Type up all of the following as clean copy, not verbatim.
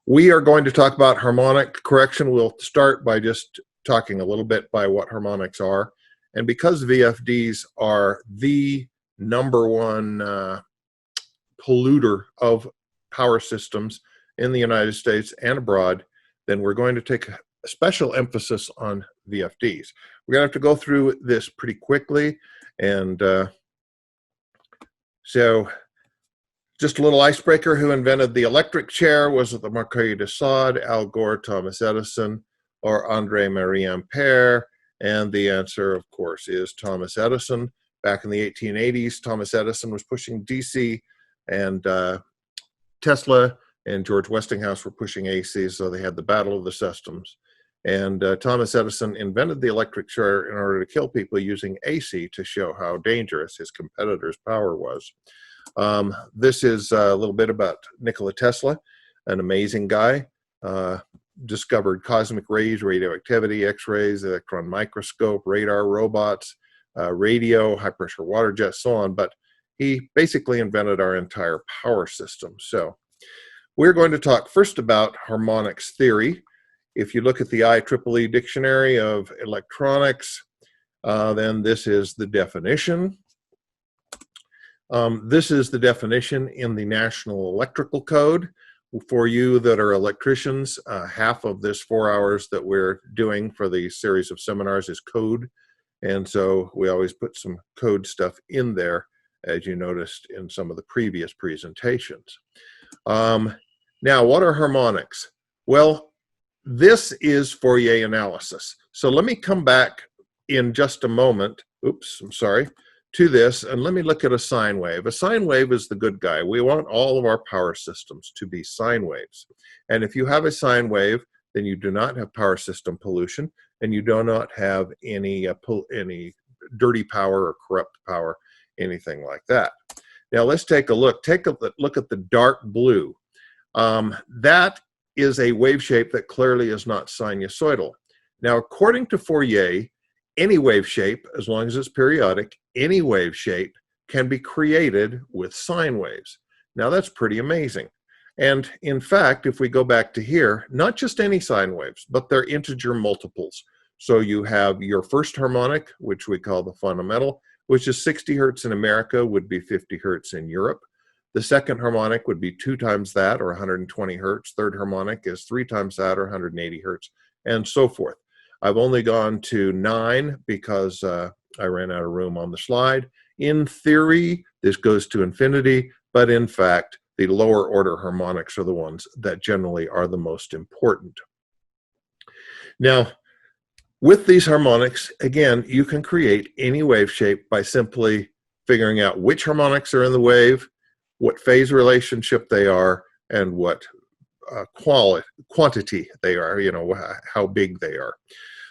We are going to talk about harmonic correction. We'll start by just talking a little bit by what harmonics are. And because VFDs are the number one polluter of power systems in the United States and abroad, then we're going to take a special emphasis on VFDs. We're going to have to go through this pretty quickly. And so just a little icebreaker: who invented the electric chair? Was it the Marquis de Sade, Al Gore, Thomas Edison, or Andre Marie Ampere? And the answer, of course, is Thomas Edison. Back in the 1880s, Thomas Edison was pushing DC, and Tesla and George Westinghouse were pushing AC, so they had the battle of the systems. And Thomas Edison invented the electric chair in order to kill people using AC to show how dangerous his competitor's power was. This is a little bit about Nikola Tesla, an amazing guy. Discovered cosmic rays, radioactivity, X-rays, electron microscope, radar, robots, radio, high-pressure water jets, so on. But he basically invented our entire power system. So we're going to talk first about harmonics theory. If you look at the IEEE Dictionary of Electronics, then this is the definition. This is the definition in the National Electrical Code. For you that are electricians, half of this 4 hours that we're doing for the series of seminars is code. And so we always put some code stuff in there, as you noticed in some of the previous presentations. Now, what are harmonics? Well, this is Fourier analysis. So let me come back in just a moment. Oops, I'm sorry. To this, and let me look at a sine wave. A sine wave is the good guy. We want all of our power systems to be sine waves. And if you have a sine wave, then you do not have power system pollution, and you do not have any dirty power or corrupt power, anything like that. Now let's take a look. Take a look at the dark blue. That is a wave shape that clearly is not sinusoidal. Now, according to Fourier, any wave shape, as long as it's periodic, any wave shape can be created with sine waves. Now that's pretty amazing. And in fact, if we go back to here, not just any sine waves, but they're integer multiples. So you have your first harmonic, which we call the fundamental, which is 60 hertz in America, would be 50 hertz in Europe. The second harmonic would be 2 times that, or 120 hertz. Third harmonic is 3 times that, or 180 hertz, and so forth. I've only gone to 9 because I ran out of room on the slide. In theory, this goes to infinity, but in fact, the lower order harmonics are the ones that generally are the most important. Now, with these harmonics, again, you can create any wave shape by simply figuring out which harmonics are in the wave, what phase relationship they are, and what quantity they are, how big they are.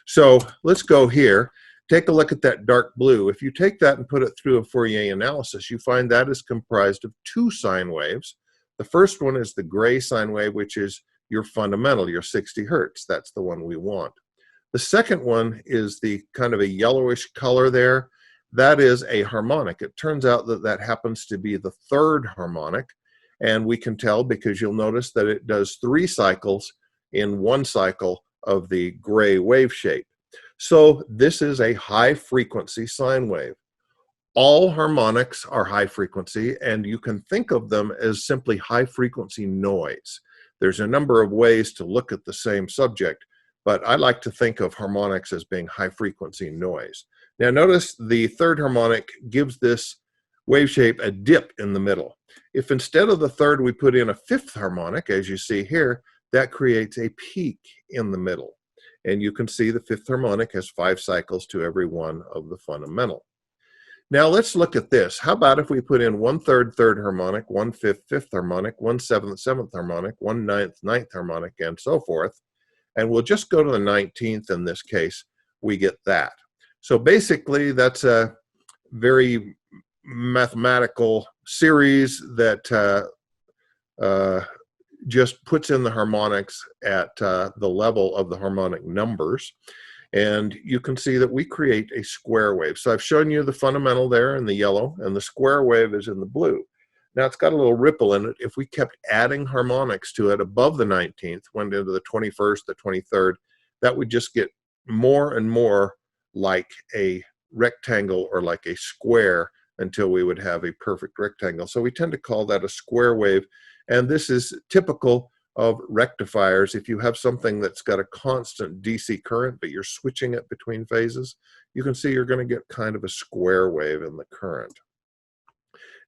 So let's go here. Take a look at that dark blue. If you take that and put it through a Fourier analysis, you find that is comprised of 2 sine waves. The first one is the gray sine wave, which is your fundamental, your 60 hertz. That's the one we want. The second one is the kind of a yellowish color there. That is a harmonic. It turns out that that happens to be the third harmonic. And we can tell because you'll notice that it does 3 cycles in one cycle of the gray wave shape. So this is a high frequency sine wave. All harmonics are high frequency, and you can think of them as simply high frequency noise. There's a number of ways to look at the same subject, but I like to think of harmonics as being high frequency noise. Now notice the third harmonic gives this wave shape a dip in the middle. If instead of the third we put in a fifth harmonic, as you see here, that creates a peak in the middle. And you can see the fifth harmonic has 5 cycles to every one of the fundamental. Now let's look at this. How about if we put in 1/3 third harmonic, 1/5 fifth harmonic, 1/7 seventh harmonic, 1/9 ninth harmonic, and so forth. And we'll just go to the 19th in this case, we get that. So basically that's a very mathematical series that just puts in the harmonics at the level of the harmonic numbers. And you can see that we create a square wave. So I've shown you the fundamental there in the yellow, and the square wave is in the blue. Now it's got a little ripple in it. If we kept adding harmonics to it above the 19th, went into the 21st, the 23rd, that would just get more and more like a rectangle or like a square until we would have a perfect rectangle. So we tend to call that a square wave. And this is typical of rectifiers. If you have something that's got a constant DC current, but you're switching it between phases, you can see you're going to get kind of a square wave in the current.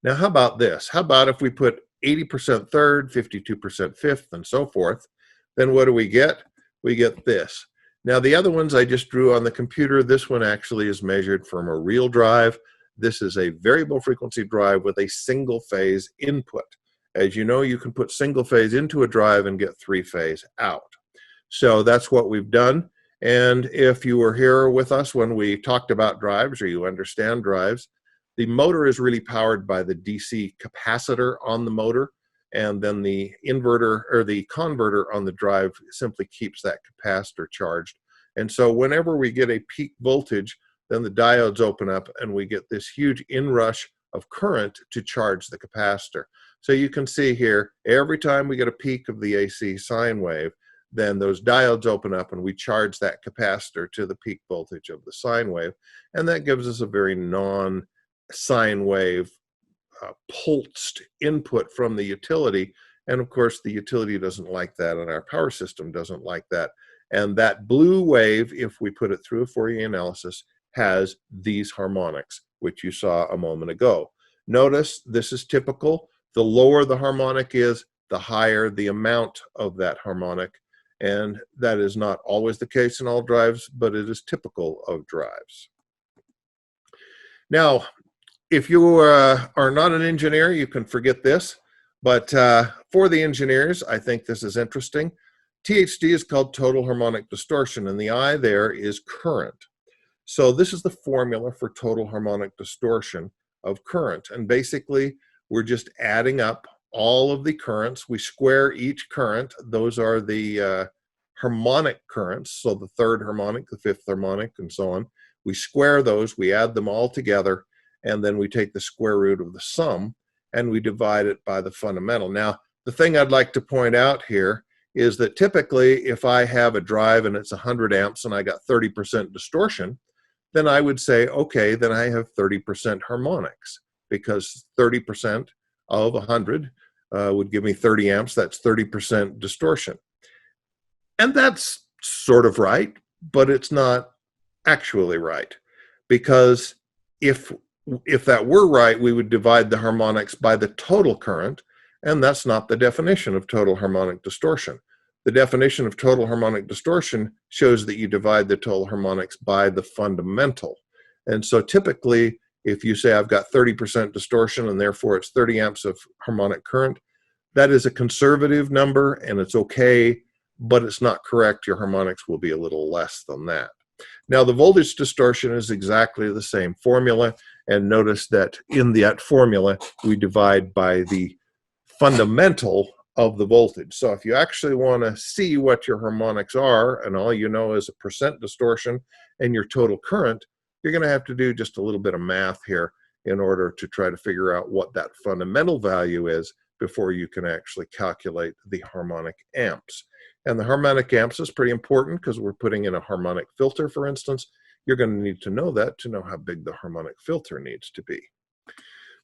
Now, how about this? How about if we put 80% third, 52% fifth, and so forth? Then what do we get? We get this. Now, the other ones I just drew on the computer. This one actually is measured from a real drive. This is a variable frequency drive with a single phase input. As you know, you can put single phase into a drive and get three phase out. So that's what we've done. And if you were here with us when we talked about drives, or you understand drives, the motor is really powered by the DC capacitor on the motor, and then the inverter or the converter on the drive simply keeps that capacitor charged. And so whenever we get a peak voltage, then the diodes open up and we get this huge inrush of current to charge the capacitor. So you can see here, every time we get a peak of the AC sine wave, then those diodes open up and we charge that capacitor to the peak voltage of the sine wave. And that gives us a very non-sine wave pulsed input from the utility. And of course, the utility doesn't like that, and our power system doesn't like that. And that blue wave, if we put it through a Fourier analysis, has these harmonics, which you saw a moment ago. Notice this is typical. The lower the harmonic is, the higher the amount of that harmonic. And that is not always the case in all drives, but it is typical of drives. Now, if you are not an engineer, you can forget this. But for the engineers, I think this is interesting. THD is called total harmonic distortion, and the I there is current. So this is the formula for total harmonic distortion of current. And basically, we're just adding up all of the currents. We square each current. Those are the harmonic currents. So the third harmonic, the fifth harmonic, and so on. We square those, we add them all together, and then we take the square root of the sum and we divide it by the fundamental. Now, the thing I'd like to point out here is that typically if I have a drive and it's 100 amps and I got 30% distortion, then I would say, okay, then I have 30% harmonics, because 30% of 100 would give me 30 amps. That's 30% distortion. And that's sort of right, but it's not actually right, because if that were right, we would divide the harmonics by the total current, and that's not the definition of total harmonic distortion. The definition of total harmonic distortion shows that you divide the total harmonics by the fundamental. And so typically, if you say I've got 30% distortion and therefore it's 30 amps of harmonic current, that is a conservative number and it's okay, but it's not correct. Your harmonics will be a little less than that. Now, the voltage distortion is exactly the same formula, and notice that in that formula, we divide by the fundamental of the voltage. So if you actually want to see what your harmonics are, and all you know is a percent distortion and your total current, you're going to have to do just a little bit of math here in order to try to figure out what that fundamental value is before you can actually calculate the harmonic amps. And the harmonic amps is pretty important because we're putting in a harmonic filter, for instance. You're going to need to know that to know how big the harmonic filter needs to be.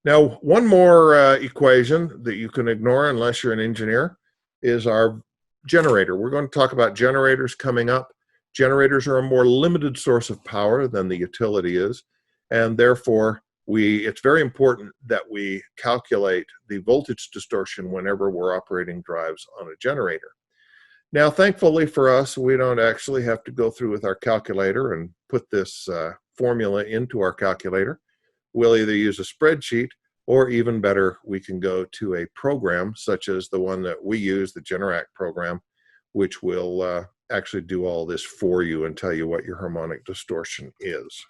Now, one more equation that you can ignore unless you're an engineer is our generator. We're going to talk about generators coming up. Generators are a more limited source of power than the utility is, and therefore it's very important that we calculate the voltage distortion whenever we're operating drives on a generator. Now, thankfully for us, we don't actually have to go through with our calculator and put this formula into our calculator. We'll either use a spreadsheet, or even better, we can go to a program such as the one that we use, the Generac program, which will actually do all this for you and tell you what your harmonic distortion is.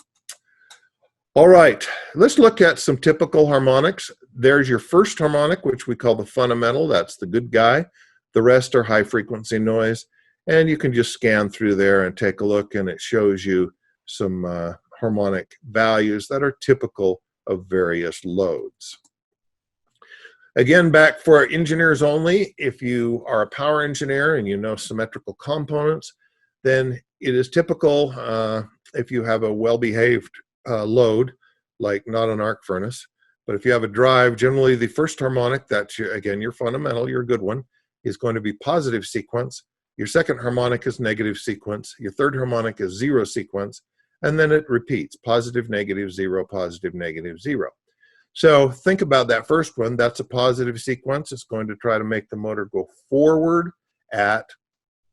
All right, let's look at some typical harmonics. There's your first harmonic, which we call the fundamental. That's the good guy. The rest are high frequency noise. And you can just scan through there and take a look, and it shows you some harmonic values that are typical of various loads. Again, back for engineers only, if you are a power engineer and you know symmetrical components, then it is typical if you have a well-behaved load, like not an arc furnace, but if you have a drive, generally the first harmonic, that's again your fundamental, your good one, is going to be positive sequence. Your second harmonic is negative sequence. Your third harmonic is zero sequence, and then it repeats, positive, negative, zero, positive, negative, zero. So think about that first one. That's a positive sequence. It's going to try to make the motor go forward at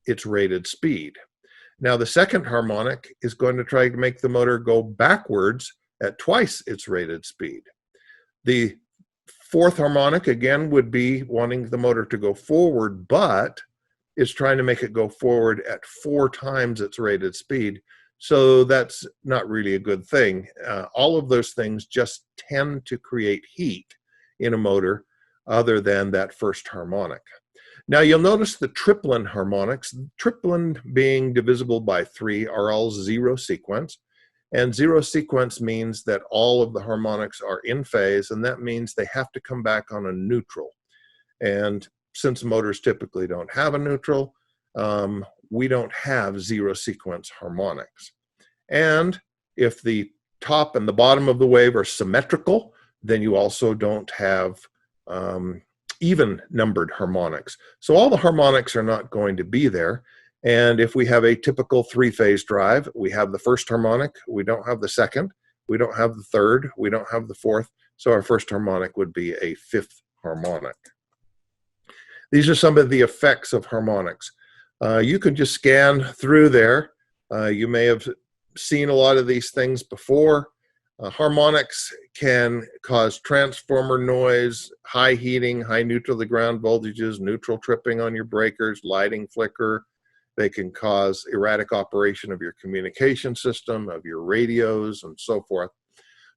its rated speed. Now the second harmonic is going to try to make the motor go backwards at twice its rated speed. The fourth harmonic, again, would be wanting the motor to go forward, but it's trying to make it go forward at 4 times its rated speed. So that's not really a good thing. All of those things just tend to create heat in a motor other than that first harmonic. Now you'll notice the triplen harmonics, triplen being divisible by 3, are all zero sequence. And zero sequence means that all of the harmonics are in phase, and that means they have to come back on a neutral. And since motors typically don't have a neutral, we don't have zero sequence harmonics. And if the top and the bottom of the wave are symmetrical, then you also don't have even numbered harmonics. So all the harmonics are not going to be there. And if we have a typical 3-phase drive, we have the first harmonic, we don't have the second, we don't have the third, we don't have the fourth. So our first harmonic would be a 5th harmonic. These are some of the effects of harmonics. You can just scan through there. You may have seen a lot of these things before. Harmonics can cause transformer noise, high heating, high neutral to ground voltages, neutral tripping on your breakers, lighting flicker. They can cause erratic operation of your communication system, of your radios, and so forth.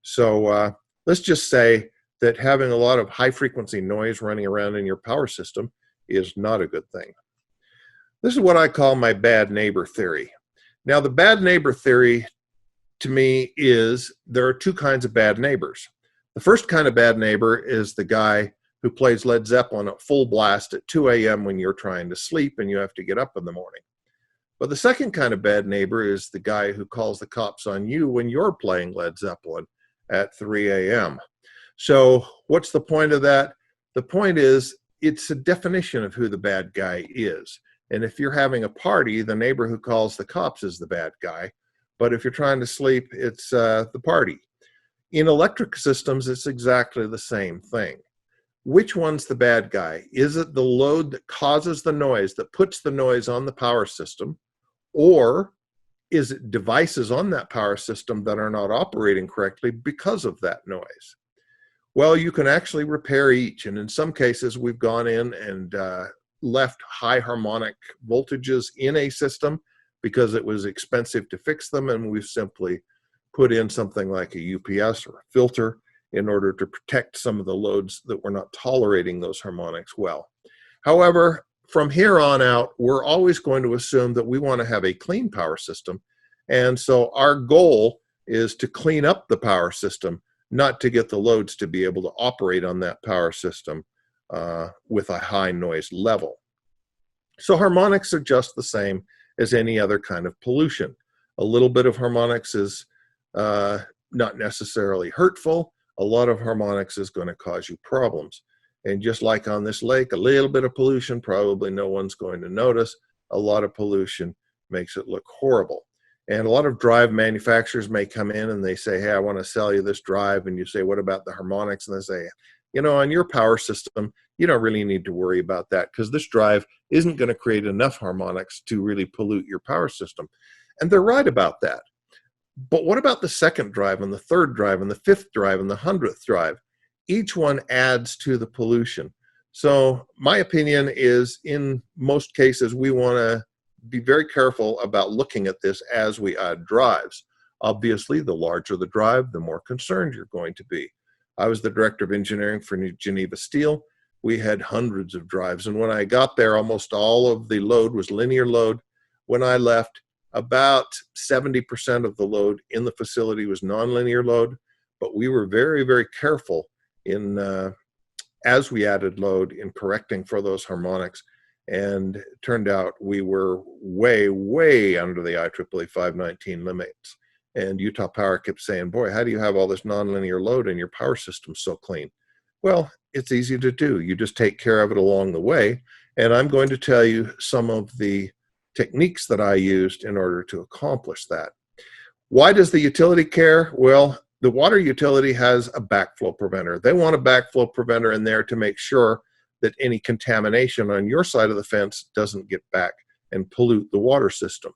So let's just say that having a lot of high frequency noise running around in your power system is not a good thing. This is what I call my bad neighbor theory. Now, the bad neighbor theory to me is there are 2 kinds of bad neighbors. The first kind of bad neighbor is the guy who plays Led Zeppelin at full blast at 2 a.m. when you're trying to sleep and you have to get up in the morning. But the second kind of bad neighbor is the guy who calls the cops on you when you're playing Led Zeppelin at 3 a.m. So what's the point of that? The point is it's a definition of who the bad guy is. And if you're having a party, the neighbor who calls the cops is the bad guy. But if you're trying to sleep, it's the party. In electric systems, it's exactly the same thing. Which one's the bad guy? Is it the load that causes the noise, that puts the noise on the power system? Or is it devices on that power system that are not operating correctly because of that noise? Well, you can actually repair each. And in some cases, we've gone in and left high harmonic voltages in a system because it was expensive to fix them. And we've simply put in something like a UPS or a filter in order to protect some of the loads that were not tolerating those harmonics well. However, from here on out, we're always going to assume that we want to have a clean power system. And so our goal is to clean up the power system, not to get the loads to be able to operate on that power system with a high noise level. So harmonics are just the same as any other kind of pollution. A little bit of harmonics is not necessarily hurtful. A lot of harmonics is going to cause you problems. And just like on this lake, a little bit of pollution, probably no one's going to notice. A lot of pollution makes it look horrible. And a lot of drive manufacturers may come in and they say, hey, I want to sell you this drive. And you say, what about the harmonics? And they say, you know, on your power system, you don't really need to worry about that because this drive isn't going to create enough harmonics to really pollute your power system. And they're right about that. But what about the second drive and the third drive and the 5th drive and the 100th drive? Each one adds to the pollution. So my opinion is in most cases, we want to be very careful about looking at this as we add drives. Obviously, the larger the drive, the more concerned you're going to be. I was the director of engineering for Geneva Steel. We had hundreds of drives. And when I got there, almost all of the load was linear load. When I left, about 70% of the load in the facility was nonlinear load. But we were very, very careful in as we added load in correcting for those harmonics. And it turned out we were way, way under the IEEE 519 limits. And Utah Power kept saying, boy, how do you have all this nonlinear load and your power system's so clean? Well, it's easy to do. You just take care of it along the way. And I'm going to tell you some of the techniques that I used in order to accomplish that. Why does the utility care? Well, the water utility has a backflow preventer. They want a backflow preventer in there to make sure that any contamination on your side of the fence doesn't get back and pollute the water system.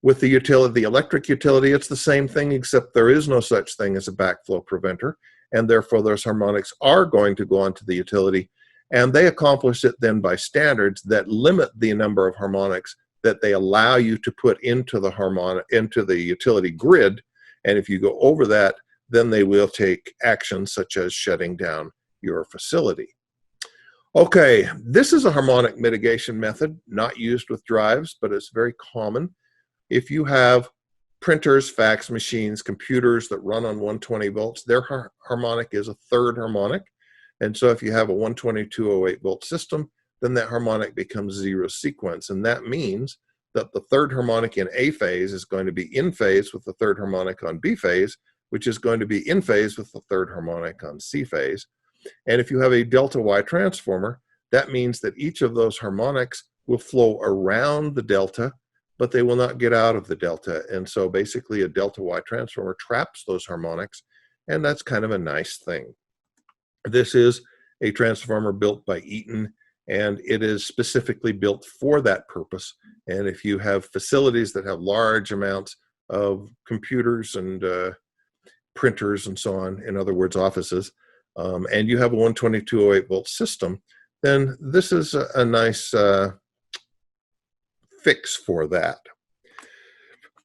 With the utility, the electric utility, it's the same thing, except there is no such thing as a backflow preventer, and therefore those harmonics are going to go onto the utility, and they accomplish it then by standards that limit the number of harmonics that they allow you to put into the utility grid. And if you go over that, then they will take actions such as shutting down your facility. Okay, this is a harmonic mitigation method, not used with drives, but it's very common. If you have printers, fax machines, computers that run on 120 volts, their harmonic is a third harmonic. And so if you have a 12208 volt system, then that harmonic becomes zero sequence. And that means that the third harmonic in A phase is going to be in phase with the third harmonic on B phase, which is going to be in phase with the third harmonic on C phase. And if you have a delta Y transformer, that means that each of those harmonics will flow around the delta, but they will not get out of the delta. And so basically a delta Y transformer traps those harmonics, and that's kind of a nice thing. This is a transformer built by Eaton, and it is specifically built for that purpose. And if you have facilities that have large amounts of computers and printers and so on, in other words, offices, and you have a 12208 volt system, then this is a nice fix for that.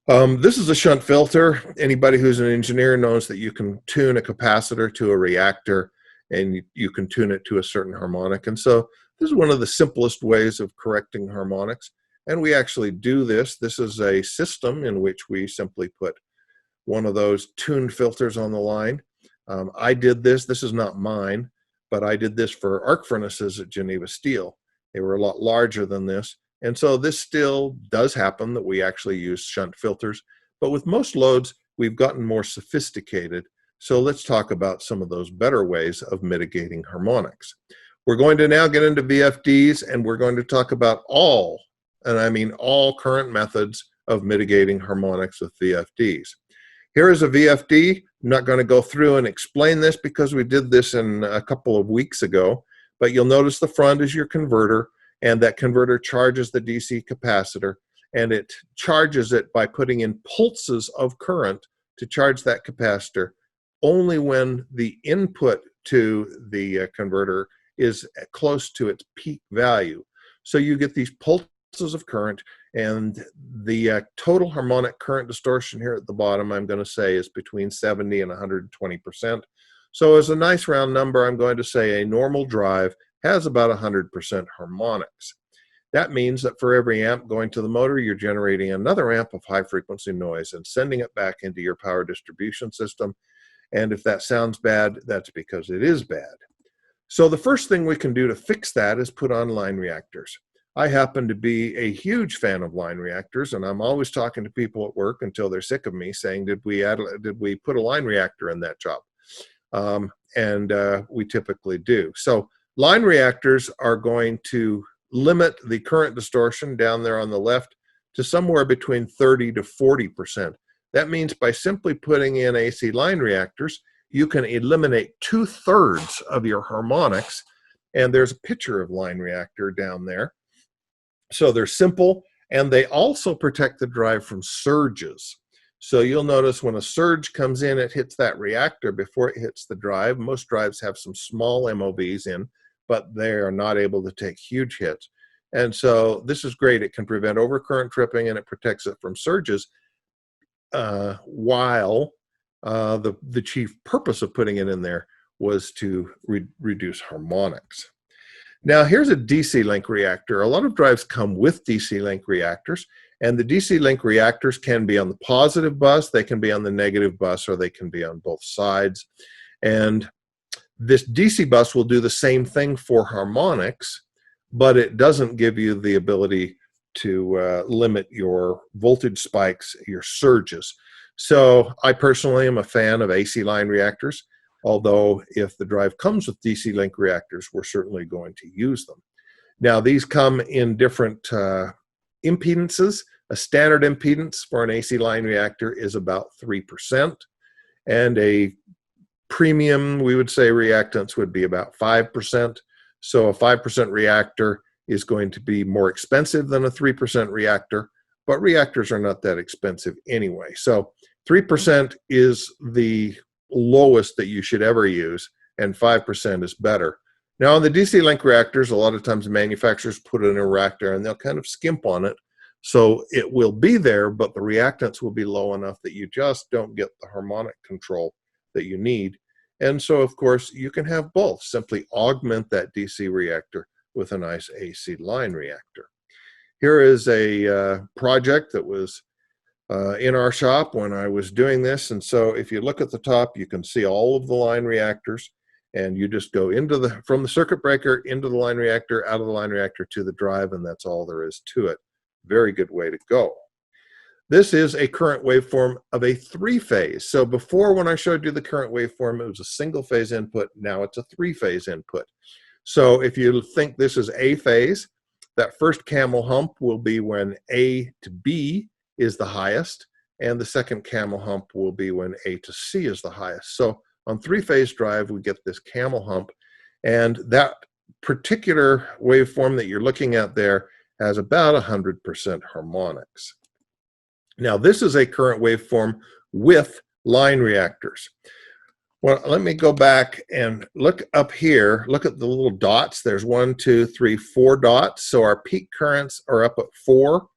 This is a shunt filter. Anybody who's an engineer knows that you can tune a capacitor to a reactor, and you can tune it to a certain harmonic. And so this is one of the simplest ways of correcting harmonics. And we actually do this. This is a system in which we simply put one of those tuned filters on the line. I did this. This is not mine, but I did this for arc furnaces at Geneva Steel. They were a lot larger than this. And so this still does happen that we actually use shunt filters. But with most loads, we've gotten more sophisticated. So let's talk about some of those better ways of mitigating harmonics. We're going to now get into VFDs, and we're going to talk about all, and I mean all, current methods of mitigating harmonics with VFDs. Here is a VFD. I'm not going to go through and explain this because we did this in a couple of weeks ago, but you'll notice the front is your converter, and that converter charges the DC capacitor, and it charges it by putting in pulses of current to charge that capacitor only when the input to the converter is close to its peak value. So you get these pulses of current, and the total harmonic current distortion here at the bottom, I'm going to say, is between 70 and 120%. So as a nice round number, I'm going to say a normal drive has about 100% harmonics. That means that for every amp going to the motor, you're generating another amp of high frequency noise and sending it back into your power distribution system. And if that sounds bad, that's because it is bad. So the first thing we can do to fix that is put on line reactors. I happen to be a huge fan of line reactors, and I'm always talking to people at work until they're sick of me saying, did we put a line reactor in that job? We typically do. So line reactors are going to limit the current distortion down there on the left to somewhere between 30 to 40%. That means by simply putting in AC line reactors, you can eliminate 2/3 of your harmonics. And there's a picture of line reactor down there. So they're simple, and they also protect the drive from surges. So you'll notice when a surge comes in, it hits that reactor before it hits the drive. Most drives have some small MOVs in, but they are not able to take huge hits. And so this is great. It can prevent overcurrent tripping, and it protects it from surges, while the chief purpose of putting it in there was to reduce harmonics. Now here's a DC link reactor. A lot of drives come with DC link reactors, and the DC link reactors can be on the positive bus, they can be on the negative bus, or they can be on both sides. And This DC bus will do the same thing for harmonics, but it doesn't give you the ability to limit your voltage spikes, your surges. So I personally am a fan of AC line reactors, although if the drive comes with DC link reactors, we're certainly going to use them. Now, these come in different impedances. A standard impedance for an AC line reactor is about 3%, and a premium, we would say, reactance would be about 5%. So a 5% reactor is going to be more expensive than a 3% reactor, but reactors are not that expensive anyway. So 3% is the lowest that you should ever use, and 5% is better. Now, on the DC link reactors, a lot of times manufacturers put in a reactor and they'll kind of skimp on it. So it will be there, but the reactance will be low enough that you just don't get the harmonic control that you need. And so, of course, you can have both. Simply augment that DC reactor with a nice AC line reactor. Here is a project that was in our shop when I was doing this. And so if you look at the top, you can see all of the line reactors, and you just go from the circuit breaker into the line reactor, out of the line reactor to the drive, and that's all there is to it. Very good way to go. This is a current waveform of a three-phase. So before, when I showed you the current waveform, it was a single-phase input. Now it's a three-phase input. So if you think this is A phase, that first camel hump will be when A to B is the highest, and the second camel hump will be when A to C is the highest. So on three-phase drive, we get this camel hump, and that particular waveform that you're looking at there has about 100% harmonics. Now, this is a current waveform with line reactors. Well, let me go back and look up here. Look at the little dots. There's 1, 2, 3, 4 dots. So our peak currents are up at 4.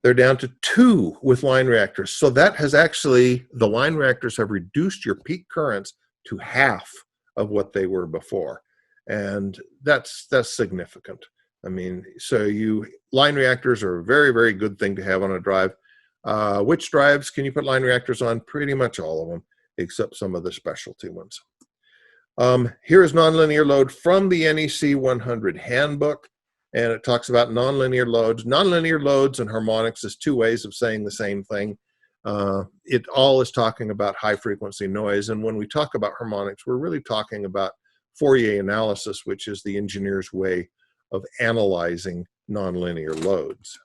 They're down to 2 with line reactors. So that has actually, the line reactors have reduced your peak currents to half of what they were before. And that's significant. I mean, so line reactors are a very, very good thing to have on a drive. Which drives can you put line reactors on? Pretty much all of them, except some of the specialty ones. Here is nonlinear load from the NEC 100 handbook, and it talks about nonlinear loads. Nonlinear loads and harmonics is two ways of saying the same thing. It all is talking about high frequency noise, and when we talk about harmonics, we're really talking about Fourier analysis, which is the engineer's way of analyzing nonlinear loads.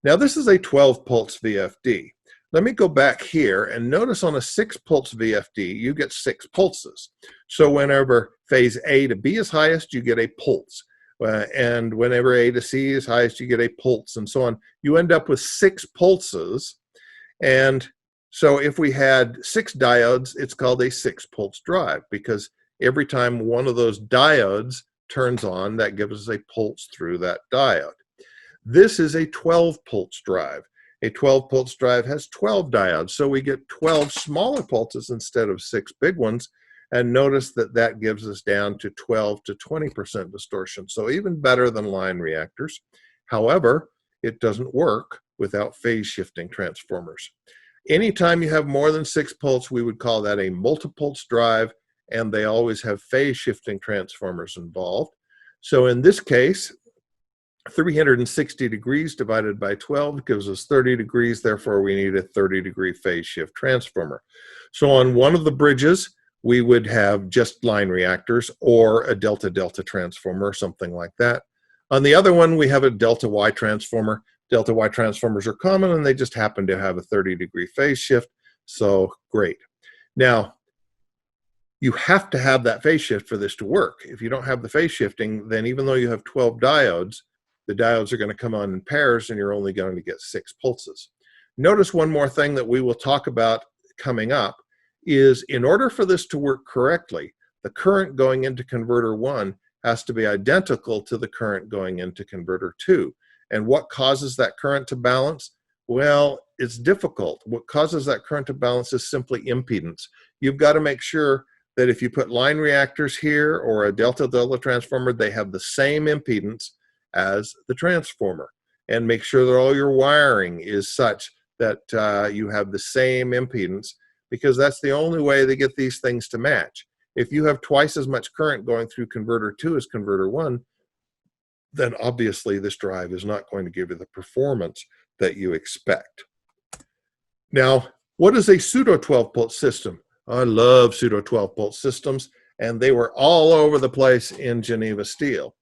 Now, this is a 12-pulse VFD. Let me go back here and notice on a 6-pulse VFD, you get 6 pulses. So whenever phase A to B is highest, you get a pulse. And whenever A to C is highest, you get a pulse, and so on. You end up with 6 pulses. And so if we had 6 diodes, it's called a 6-pulse drive, because every time one of those diodes turns on, that gives us a pulse through that diode. This is a 12-pulse drive. A 12-pulse drive has 12 diodes, so we get 12 smaller pulses instead of 6 big ones, and notice that that gives us down to 12 to 20% distortion, so even better than line reactors. However, it doesn't work without phase shifting transformers. Anytime you have more than 6 pulse, we would call that a multi-pulse drive, and they always have phase shifting transformers involved. So in this case, 360 degrees divided by 12 gives us 30 degrees. Therefore, we need a 30-degree phase shift transformer. So on one of the bridges, we would have just line reactors or a delta-delta transformer, something like that. On the other one, we have a delta-Y transformer. Delta-Y transformers are common, and they just happen to have a 30-degree phase shift. So great. Now, you have to have that phase shift for this to work. If you don't have the phase shifting, then even though you have 12 diodes, the diodes are going to come on in pairs, and you're only going to get 6 pulses. Notice one more thing that we will talk about coming up is, in order for this to work correctly, the current going into converter 1 has to be identical to the current going into converter 2. And what causes that current to balance? Well, it's difficult. What causes that current to balance is simply impedance. You've got to make sure that if you put line reactors here or a delta-delta transformer, they have the same impedance as the transformer, and make sure that all your wiring is such that you have the same impedance, because that's the only way they get these things to match. If you have twice as much current going through converter 2 as converter 1, then obviously this drive is not going to give you the performance that you expect. Now, what is a pseudo 12-pulse system? I love pseudo 12-pulse systems, and they were all over the place in Geneva steel.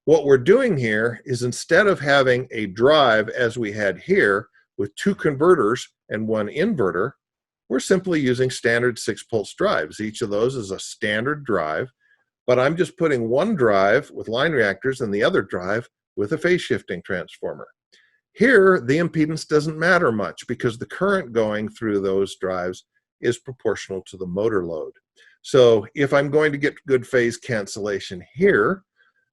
What we're doing here is, instead of having a drive as we had here with 2 converters and 1 inverter, we're simply using standard 6-pulse drives. Each of those is a standard drive, but I'm just putting one drive with line reactors and the other drive with a phase shifting transformer. Here, the impedance doesn't matter much because the current going through those drives is proportional to the motor load. So if I'm going to get good phase cancellation here,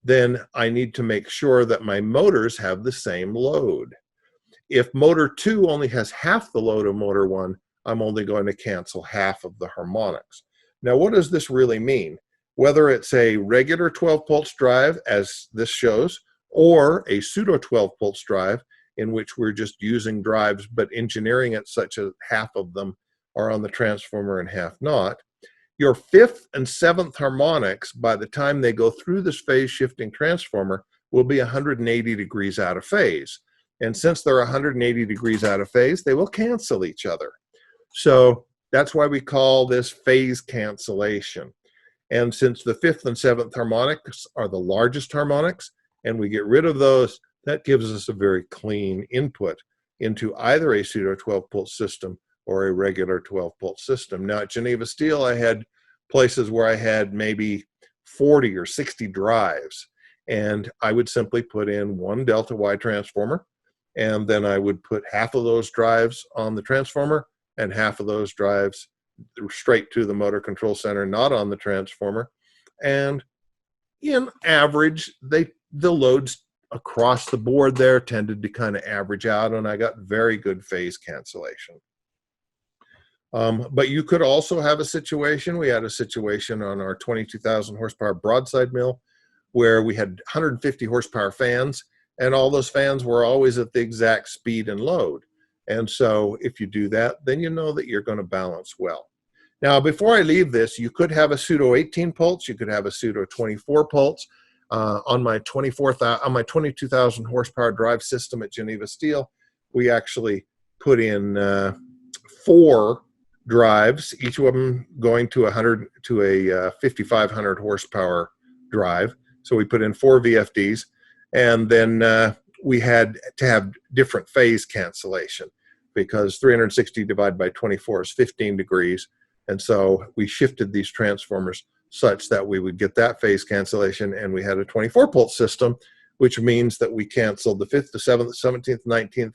then I need to make sure that my motors have the same load. If motor 2 only has half the load of motor 1, I'm only going to cancel half of the harmonics. Now, what does this really mean? Whether it's a regular 12-pulse drive, as this shows, or a pseudo 12-pulse drive, in which we're just using drives but engineering it such that half of them are on the transformer and half not, your 5th and 7th harmonics, by the time they go through this phase shifting transformer, will be 180 degrees out of phase. And since they're 180 degrees out of phase, they will cancel each other. So that's why we call this phase cancellation. And since the 5th and 7th harmonics are the largest harmonics, and we get rid of those, that gives us a very clean input into either a pseudo 12-pulse system or a regular 12-pulse system. Now, at Geneva Steel, I had places where I had maybe 40 or 60 drives, and I would simply put in one delta Y transformer, and then I would put half of those drives on the transformer and half of those drives straight to the motor control center, not on the transformer. And in average, the loads across the board there tended to kind of average out, and I got very good phase cancellation. But you could also have a situation, we had a situation on our 22,000 horsepower broadside mill where we had 150 horsepower fans, and all those fans were always at the exact speed and load. And so if you do that, then you know that you're going to balance well. Now, before I leave this, you could have a pseudo 18 pulse, you could have a pseudo 24 pulse. On my 22,000 horsepower drive system at Geneva Steel, we actually put in 4 drives, each of them going to a 5,500 horsepower drive. So we put in 4 VFDs, and then we had to have different phase cancellation because 360 divided by 24 is 15 degrees. And so we shifted these transformers such that we would get that phase cancellation, and we had a 24-pulse system, which means that we canceled the 5th, the 7th, 17th, 19th,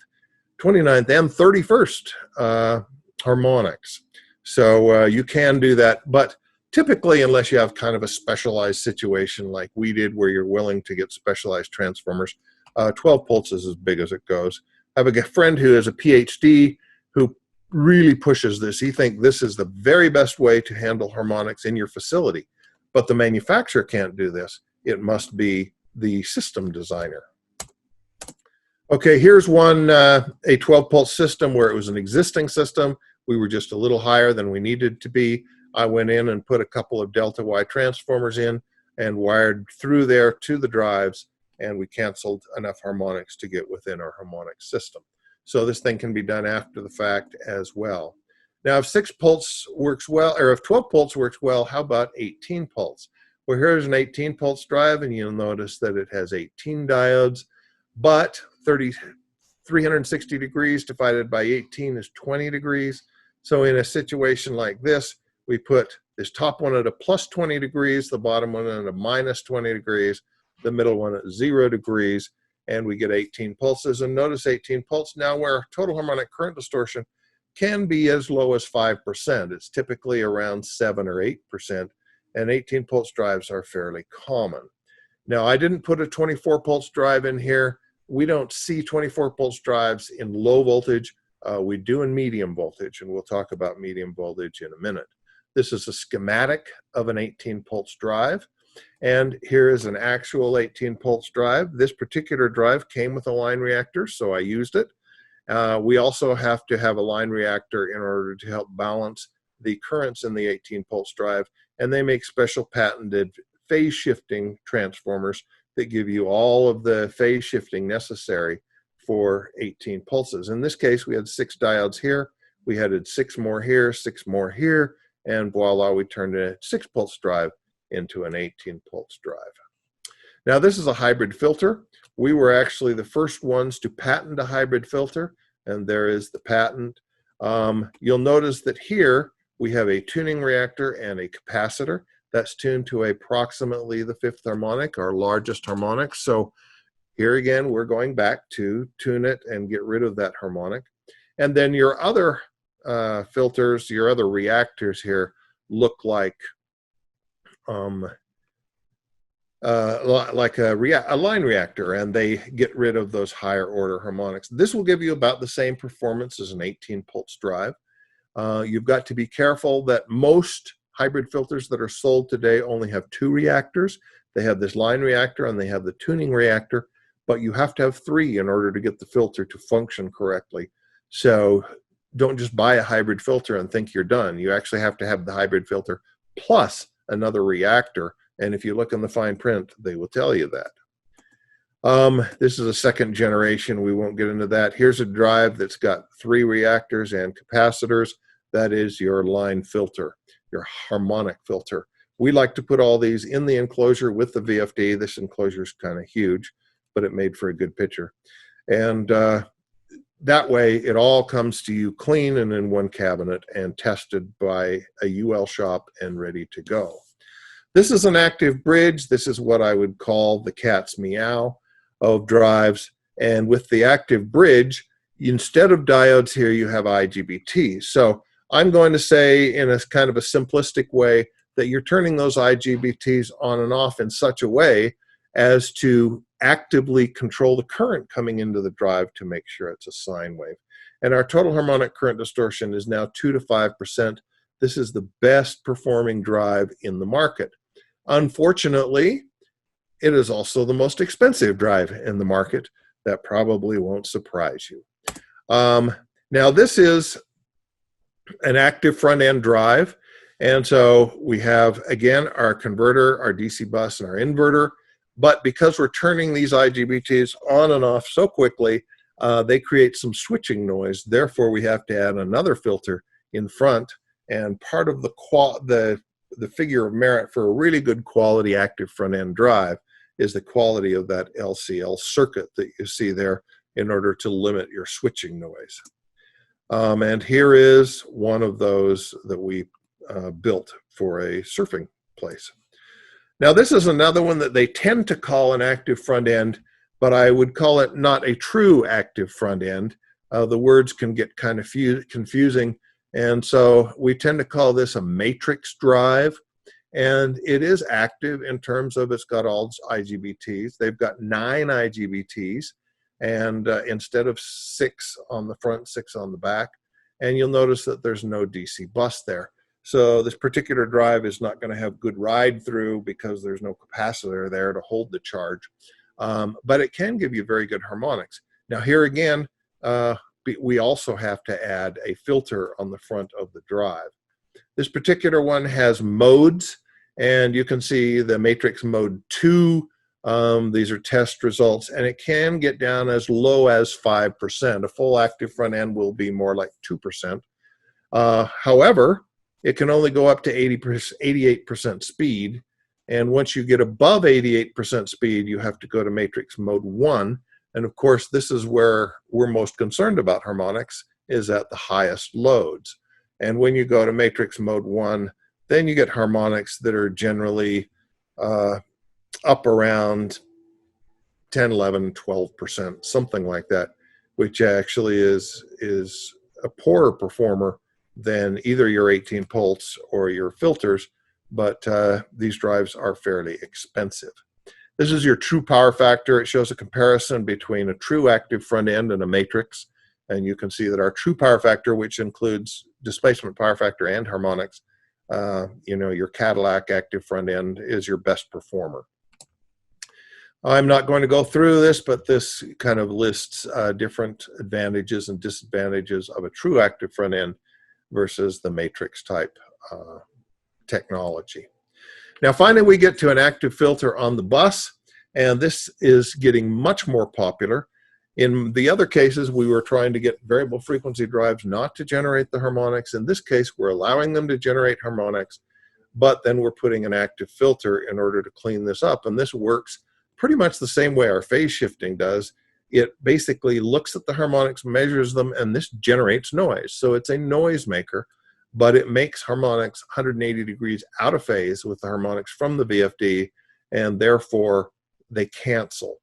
29th, and 31st harmonics. So you can do that, but typically, unless you have kind of a specialized situation like we did where you're willing to get specialized transformers, 12 pulses is as big as it goes. I have a friend who has a PhD who really pushes this. He thinks this is the very best way to handle harmonics in your facility, but the manufacturer can't do this. It must be the system designer. Okay, here's one, a 12-pulse system where it was an existing system. We were just a little higher than we needed to be. I went in and put a couple of delta Y transformers in and wired through there to the drives, and we canceled enough harmonics to get within our harmonic system. So this thing can be done after the fact as well. Now, if 6 pulse works well, or if 12 pulse works well, how about 18 pulse? Well, here's an 18 pulse drive, and you'll notice that it has 18 diodes, but 360 degrees divided by 18 is 20 degrees. So in a situation like this, we put this top one at a plus 20 degrees, the bottom one at a minus 20 degrees, the middle one at 0 degrees, and we get 18 pulses. And notice 18 pulse now, where total harmonic current distortion can be as low as 5%. It's typically around 7 or 8%, and 18 pulse drives are fairly common. Now, I didn't put a 24 pulse drive in here. We don't see 24 pulse drives in low voltage. We do in medium voltage, and we'll talk about medium voltage in a minute. This is a schematic of an 18 pulse drive. And here is an actual 18 pulse drive. This particular drive came with a line reactor, so I used it. We also have to have a line reactor in order to help balance the currents in the 18 pulse drive and they make special patented phase shifting transformers that give you all of the phase shifting necessary for 18 pulses. In this case, we had 6 diodes here. We added 6 more here, 6 more here, and voila, we turned a 6-pulse drive into an 18-pulse drive. Now, this is a hybrid filter. We were actually the first ones to patent a hybrid filter, and there is the patent. You'll notice that here we have a tuning reactor and a capacitor that's tuned to approximately the 5th harmonic, our largest harmonic. So here again, we're going back to tune it and get rid of that harmonic. And then your other filters, your other reactors here look like a line reactor, and they get rid of those higher order harmonics. This will give you about the same performance as an 18-pulse drive. You've got to be careful that most hybrid filters that are sold today only have 2 reactors. They have this line reactor and they have the tuning reactor, but you have to have 3 in order to get the filter to function correctly. So don't just buy a hybrid filter and think you're done. You actually have to have the hybrid filter plus another reactor. And if you look in the fine print, they will tell you that. This is a 2nd generation. We won't get into that. Here's a drive that's got 3 reactors and capacitors. That is your line filter, your harmonic filter. We like to put all these in the enclosure with the VFD. This enclosure is kind of huge, but it made for a good picture. And that way, it all comes to you clean and in one cabinet and tested by a UL shop and ready to go. This is an active bridge. This is what I would call the cat's meow of drives. And with the active bridge, instead of diodes here, you have IGBTs. So I'm going to say in a kind of a simplistic way that you're turning those IGBTs on and off in such a way as to actively control the current coming into the drive to make sure it's a sine wave. And our total harmonic current distortion is now 2 to 5%. This is the best performing drive in the market. Unfortunately, it is also the most expensive drive in the market. That probably won't surprise you. Now, this is an active front-end drive. And so we have, again, our converter, our DC bus, and our inverter. But because we're turning these IGBTs on and off so quickly, they create some switching noise. Therefore, we have to add another filter in front. And part of the figure of merit for a really good quality active front-end drive is the quality of that LCL circuit that you see there in order to limit your switching noise. And here is one of those that we built for a surfing place. Now, this is another one that they tend to call an active front end, but I would call it not a true active front end. The words can get kind of confusing, and so we tend to call this a matrix drive. And it is active in terms of it's got all its IGBTs. They've got 9 IGBTs, and instead of 6 on the front, 6 on the back. And you'll notice that there's no DC bus there. So this particular drive is not going to have good ride through because there's no capacitor there to hold the charge. But it can give you very good harmonics. Now here again, we also have to add a filter on the front of the drive. This particular one has modes, and you can see the matrix mode 2. These are test results, and it can get down as low as 5%. A full active front end will be more like 2%. However, it can only go up to 88% speed, and once you get above 88% speed, you have to go to matrix mode 1. And of course, this is where we're most concerned about harmonics, is at the highest loads. And when you go to matrix mode 1, then you get harmonics that are generally up around 10, 11, 12%, something like that, which actually is a poorer performer than either your 18 pulse or your filters, but these drives are fairly expensive. This is your true power factor. It shows a comparison between a true active front end and a matrix. And you can see that our true power factor, which includes displacement power factor and harmonics, your Cadillac active front end is your best performer. I'm not going to go through this, but this kind of lists different advantages and disadvantages of a true active front end versus the matrix type technology. Now, finally, we get to an active filter on the bus, and this is getting much more popular. In the other cases, we were trying to get variable frequency drives not to generate the harmonics. In this case, we're allowing them to generate harmonics, but then we're putting an active filter in order to clean this up. And this works pretty much the same way our phase shifting does. It basically looks at the harmonics, measures them, and this generates noise. So it's a noise maker, but it makes harmonics 180 degrees out of phase with the harmonics from the VFD, and therefore they cancel.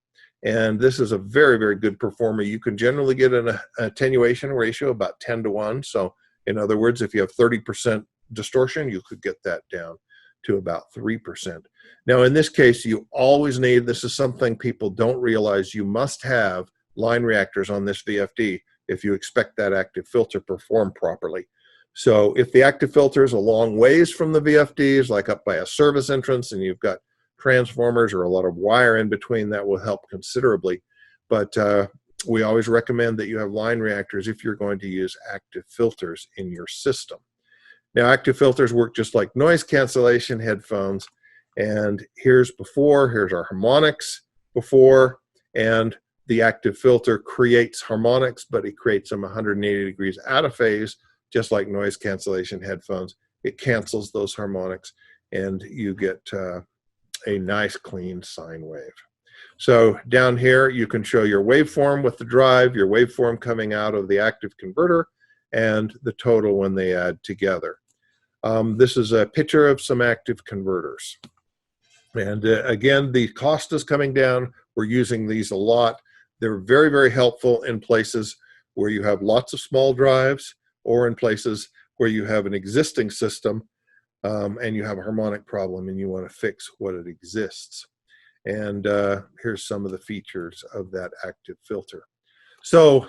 And this is a very, very good performer. You can generally get an attenuation ratio about 10 to 1. So in other words, if you have 30% distortion, you could get that down to about 3%. Now, in this case, you always need, this is something people don't realize, you must have line reactors on this VFD if you expect that active filter to perform properly. So if the active filter is a long ways from the VFDs, like up by a service entrance, and you've got transformers or a lot of wire in between, that will help considerably. But we always recommend that you have line reactors if you're going to use active filters in your system. Now, active filters work just like noise cancellation headphones. And here's before, here's our harmonics before, and the active filter creates harmonics, but it creates them 180 degrees out of phase, just like noise cancellation headphones. It cancels those harmonics, and you get a nice clean sine wave. So down here, you can show your waveform with the drive, your waveform coming out of the active converter, and the total when they add together. This is a picture of some active converters. And again, the cost is coming down. We're using these a lot. They're very, very helpful in places where you have lots of small drives, or in places where you have an existing system and you have a harmonic problem and you want to fix what it exists. And here's some of the features of that active filter. So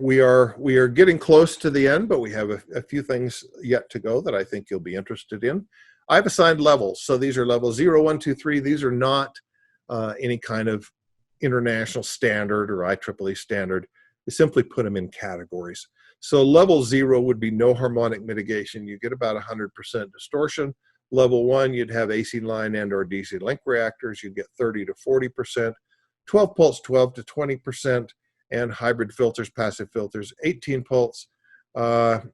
we are getting close to the end, but we have a few things yet to go that I think you'll be interested in. I've assigned levels. So these are levels 0, 1, 2, 3. These are not any kind of international standard or IEEE standard. We simply put them in categories. So level 0 would be no harmonic mitigation. You get about 100% distortion. Level 1, you'd have AC line and or DC link reactors. You get 30 to 40%. 12 pulse, 12 to 20%. And hybrid filters, passive filters, 18 pulse,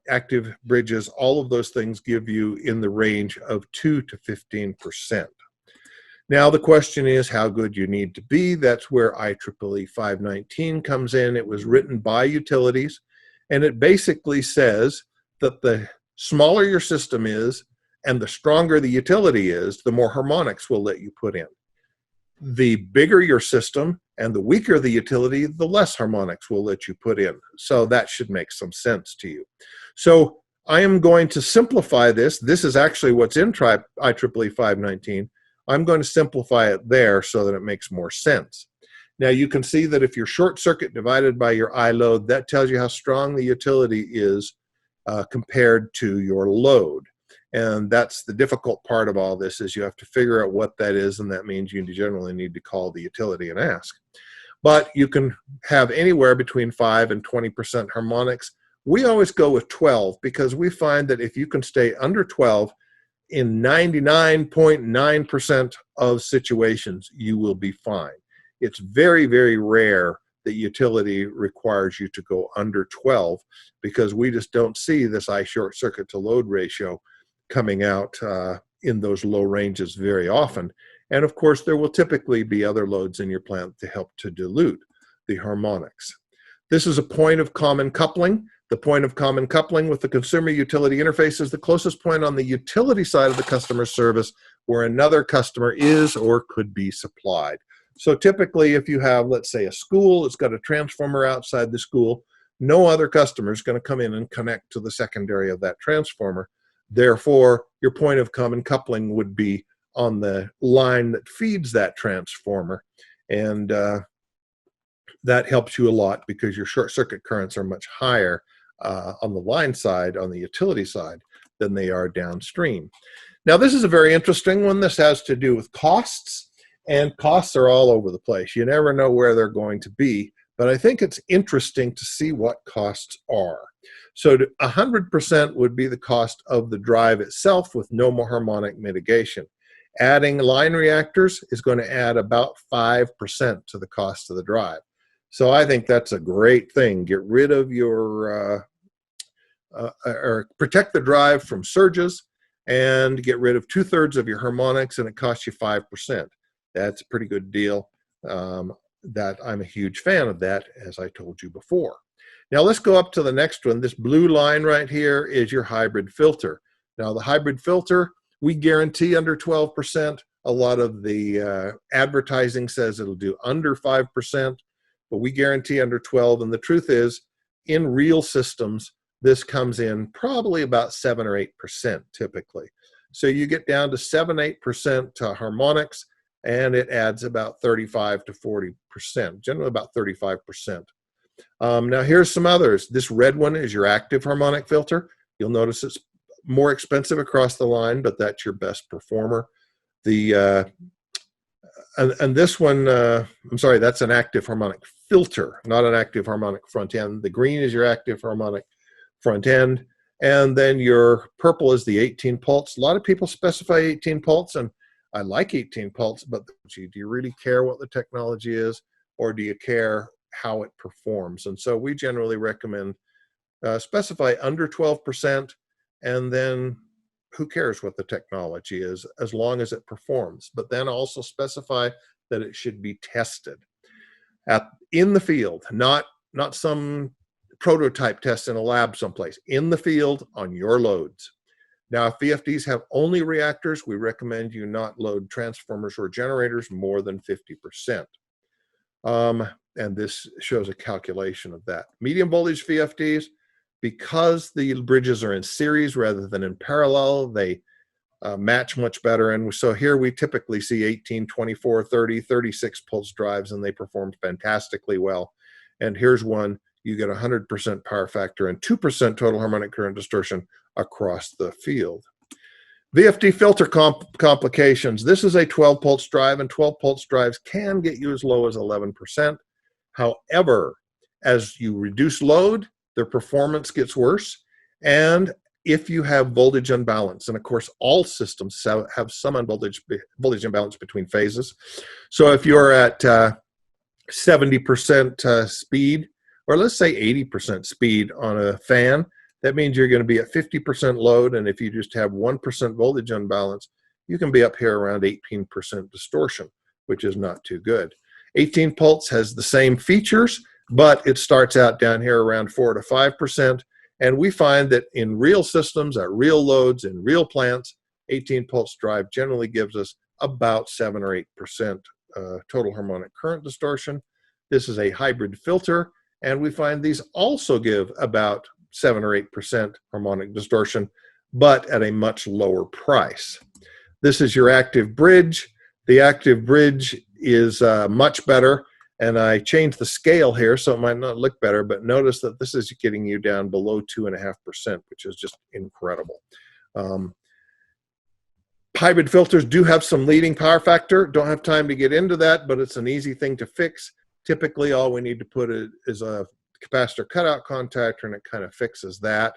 active bridges. All of those things give you in the range of 2 to 15%. Now the question is how good you need to be. That's where IEEE 519 comes in. It was written by utilities, and it basically says that the smaller your system is and the stronger the utility is, the more harmonics we'll let you put in. The bigger your system and the weaker the utility, the less harmonics we'll let you put in. So that should make some sense to you. So I am going to simplify this. This is actually what's in IEEE 519. I'm going to simplify it there so that it makes more sense. Now you can see that if your short circuit divided by your I load, that tells you how strong the utility is compared to your load. And that's the difficult part of all this, is you have to figure out what that is, and that means you generally need to call the utility and ask. But you can have anywhere between 5 and 20% harmonics. We always go with 12 because we find that if you can stay under 12, in 99.9% of situations, you will be fine. It's very, very rare that utility requires you to go under 12 because we just don't see this I short circuit to load ratio coming out in those low ranges very often. And of course, there will typically be other loads in your plant to help to dilute the harmonics. This is a point of common coupling. The point of common coupling with the consumer utility interface is the closest point on the utility side of the customer service where another customer is or could be supplied. So typically, if you have, let's say, a school, it's got a transformer outside the school, no other customer is going to come in and connect to the secondary of that transformer. Therefore, your point of common coupling would be on the line that feeds that transformer. And that helps you a lot because your short circuit currents are much higher on the line side, on the utility side, than they are downstream. Now, this is a very interesting one. This has to do with costs, and costs are all over the place. You never know where they're going to be, but I think it's interesting to see what costs are. So 100% would be the cost of the drive itself with no more harmonic mitigation. Adding line reactors is going to add about 5% to the cost of the drive. So I think that's a great thing. Get rid of your, or protect the drive from surges and get rid of 2/3 of your harmonics, and it costs you 5%. That's a pretty good deal. That I'm a huge fan of that, as I told you before. Now let's go up to the next one. This blue line right here is your hybrid filter. Now the hybrid filter, we guarantee under 12%. A lot of the advertising says it'll do under 5%, but we guarantee under 12. And the truth is, in real systems, this comes in probably about 7 or 8% typically. So you get down to 7, 8% to harmonics, and it adds about 35 to 40%, generally about 35%. Now here's some others. This red one is your active harmonic filter. You'll notice it's more expensive across the line, but that's your best performer. The and this one, I'm sorry, that's an active harmonic filter, not an active harmonic front end. The green is your active harmonic front end, and then your purple is the 18 pulse. A lot of people specify 18 pulse, and I like 18 pulse, but do you really care what the technology is, or do you care how it performs? And so we generally recommend specify under 12%, and then who cares what the technology is as long as it performs. But then also specify that it should be tested in the field, not some prototype test in a lab someplace, in the field on your loads. Now, if VFDs have only reactors, we recommend you not load transformers or generators more than 50%. And this shows a calculation of that. Medium voltage VFDs, because the bridges are in series rather than in parallel, they match much better. And so here we typically see 18, 24, 30, 36 pulse drives, and they perform fantastically well. And here's one, you get 100% power factor and 2% total harmonic current distortion across the field. VFD filter complications. This is a 12 pulse drive, and 12 pulse drives can get you as low as 11%. However, as you reduce load, their performance gets worse. And if you have voltage unbalance, and of course all systems have some voltage imbalance between phases. So if you're at 70% speed, or let's say 80% speed on a fan, that means you're going to be at 50% load. And if you just have 1% voltage unbalance, you can be up here around 18% distortion, which is not too good. 18 pulse has the same features, but it starts out down here around 4 to 5%. And we find that in real systems, at real loads, in real plants, 18 pulse drive generally gives us about 7 or 8% total harmonic current distortion. This is a hybrid filter, and we find these also give about 7 or 8% harmonic distortion, but at a much lower price. This is your active bridge. The active bridge is much better, and I changed the scale here so it might not look better, but notice that this is getting you down below 2.5%, which is just incredible. Hybrid filters do have some leading power factor. Don't have time to get into that, but it's an easy thing to fix. Typically, all we need to put is a capacitor cutout contactor, and it kind of fixes that.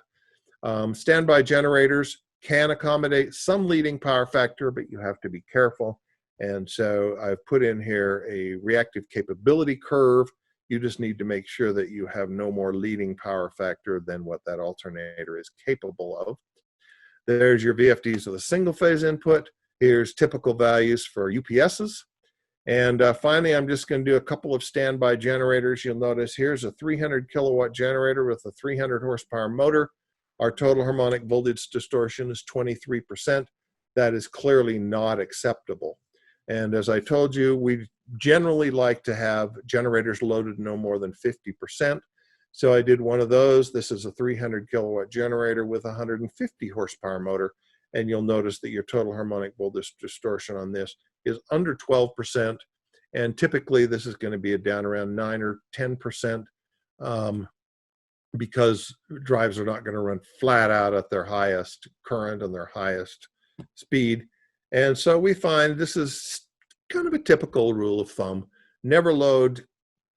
Standby generators can accommodate some leading power factor, but you have to be careful. And so I've put in here a reactive capability curve. You just need to make sure that you have no more leading power factor than what that alternator is capable of. There's your VFDs with a single phase input. Here's typical values for UPSs. And finally, I'm just going to do a couple of standby generators. You'll notice here's a 300 kilowatt generator with a 300 horsepower motor. Our total harmonic voltage distortion is 23%. That is clearly not acceptable. And as I told you, we generally like to have generators loaded no more than 50%. So I did one of those. This is a 300 kilowatt generator with a 150 horsepower motor. And you'll notice that your total harmonic voltage distortion on this is under 12%. And typically this is going to be down around 9 or 10% because drives are not going to run flat out at their highest current and their highest speed. And so we find this is kind of a typical rule of thumb. Never load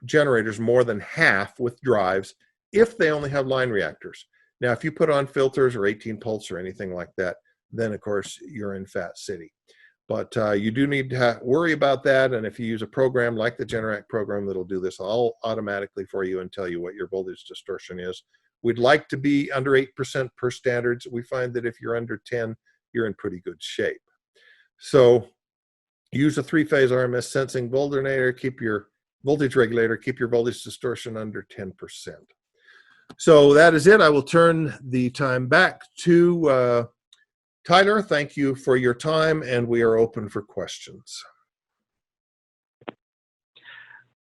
generators more than half with drives if they only have line reactors. Now, if you put on filters or 18 pulse or anything like that, then of course you're in Fat City. But you do need to worry about that. And if you use a program like the Generac program that'll do this all automatically for you and tell you what your voltage distortion is, we'd like to be under 8% per standards. We find that if you're under 10, you're in pretty good shape. So use a 3-phase RMS sensing alternator, keep your voltage regulator, keep your voltage distortion under 10%. So that is it. I will turn the time back to Tyler. Thank you for your time, and we are open for questions.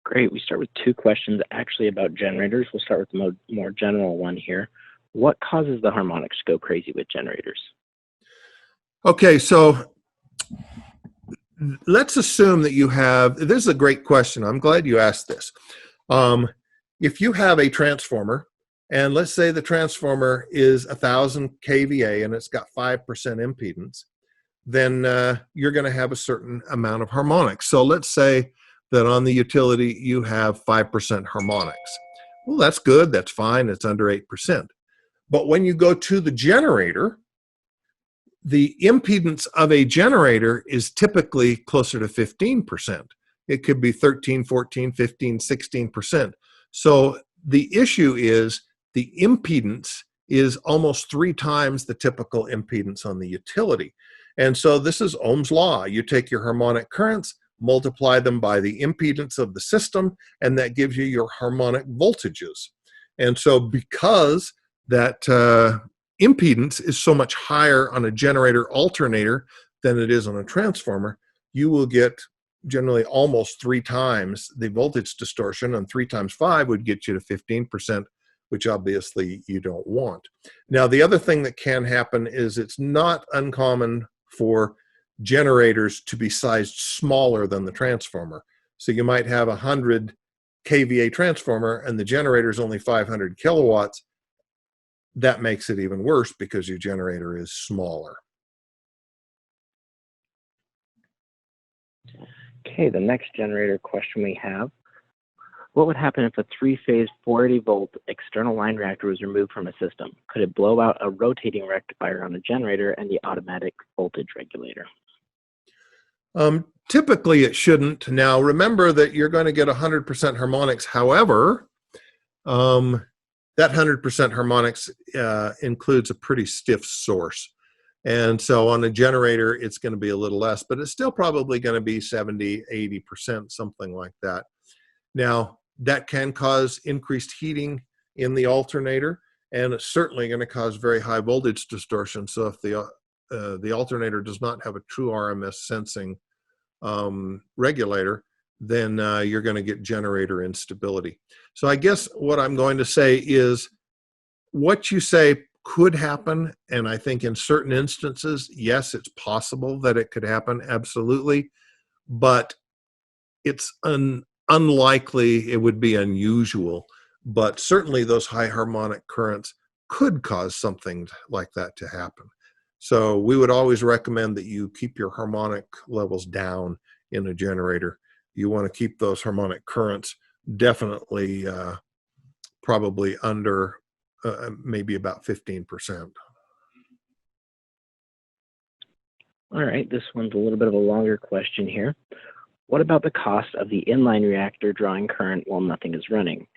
Great. We start with 2 questions actually about generators. We'll start with the more general one here. What causes the harmonics to go crazy with generators? Okay, so let's assume that you have, this is a great question. I'm glad you asked this. If you have a transformer, and let's say the transformer is 1,000 kVA and it's got 5% impedance, then you're going to have a certain amount of harmonics. So let's say that on the utility you have 5% harmonics. Well, that's good. That's fine. It's under 8%. But when you go to the generator, the impedance of a generator is typically closer to 15%. It could be 13, 14, 15, 16%. So the issue is the impedance is almost 3 times the typical impedance on the utility. And so this is Ohm's law. You take your harmonic currents, multiply them by the impedance of the system, and that gives you your harmonic voltages. And so because that impedance is so much higher on a generator alternator than it is on a transformer, you will get generally almost 3 times the voltage distortion, and 3 times 5 would get you to 15%, which obviously you don't want. Now, the other thing that can happen is it's not uncommon for generators to be sized smaller than the transformer. So you might have a 100 kVA transformer and the generator is only 500 kilowatts. That makes it even worse because your generator is smaller. Okay, the next generator question we have. What would happen if a 3-phase 480-volt external line reactor was removed from a system? Could it blow out a rotating rectifier on a generator and the automatic voltage regulator? Typically, it shouldn't. Now, remember that you're going to get 100% harmonics. However, that 100% harmonics includes a pretty stiff source. And so on a generator, it's going to be a little less, but it's still probably going to be 70, 80%, something like that. Now, that can cause increased heating in the alternator, and it's certainly going to cause very high voltage distortion. So if the alternator does not have a true RMS sensing regulator, then you're going to get generator instability. So I guess what I'm going to say is what you say could happen, and I think in certain instances, yes, it's possible that it could happen, absolutely, but it's unlikely. It would be unusual, but certainly those high harmonic currents could cause something like that to happen. So we would always recommend that you keep your harmonic levels down in a generator. You want to keep those harmonic currents definitely probably under maybe about 15%. All right, this one's a little bit of a longer question here. What about the cost of the inline reactor drawing current while nothing is running?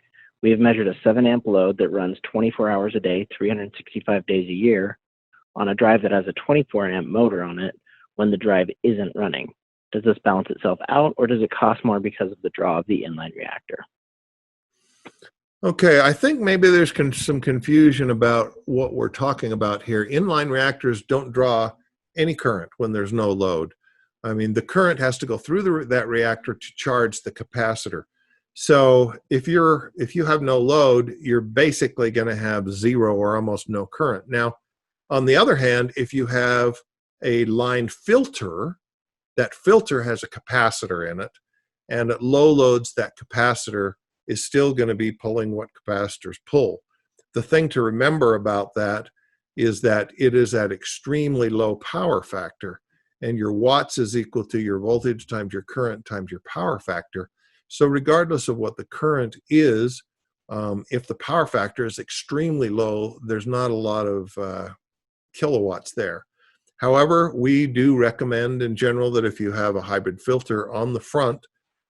We have measured a 7-amp load that runs 24 hours a day, 365 days a year, on a drive that has a 24-amp motor on it when the drive isn't running. Does this balance itself out, or does it cost more because of the draw of the inline reactor? Okay, I think maybe there's some confusion about what we're talking about here. Inline reactors don't draw any current when there's no load. I mean, the current has to go through that reactor to charge the capacitor. So if you have no load, you're basically going to have zero or almost no current. Now, on the other hand, if you have a line filter, that filter has a capacitor in it, and at low loads, that capacitor is still going to be pulling what capacitors pull. The thing to remember about that is that it is at extremely low power factor, and your watts is equal to your voltage times your current times your power factor. So regardless of what the current is, if the power factor is extremely low, there's not a lot of kilowatts there. However, we do recommend in general that if you have a hybrid filter on the front,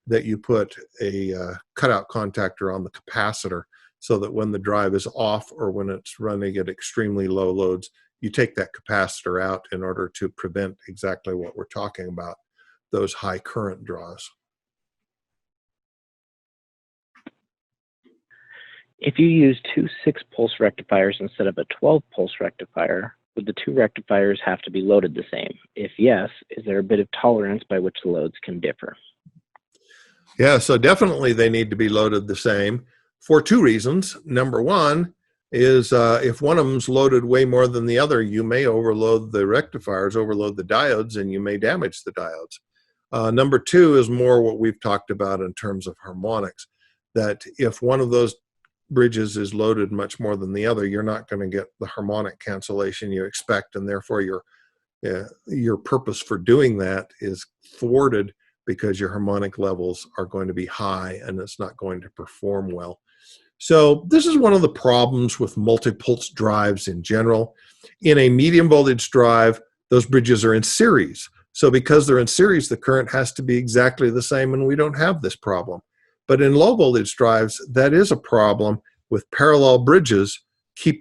that you put a cutout contactor on the capacitor so that when the drive is off or when it's running at extremely low loads, you take that capacitor out in order to prevent exactly what we're talking about, those high current draws. If you use two 6-pulse rectifiers instead of a 12-pulse rectifier, would the two rectifiers have to be loaded the same? If yes, is there a bit of tolerance by which the loads can differ? Yeah, so definitely they need to be loaded the same for two reasons. Number one is if one of them's loaded way more than the other, you may overload the rectifiers, overload the diodes, and you may damage the diodes. Number two is more what we've talked about in terms of harmonics, that if one of those bridges is loaded much more than the other, you're not going to get the harmonic cancellation you expect, and therefore your purpose for doing that is thwarted because your harmonic levels are going to be high and it's not going to perform well. So this is one of the problems with multi-pulse drives in general. In a medium voltage drive, those bridges are in series. So because they're in series, the current has to be exactly the same, and we don't have this problem. But in low voltage drives, that is a problem with parallel bridges,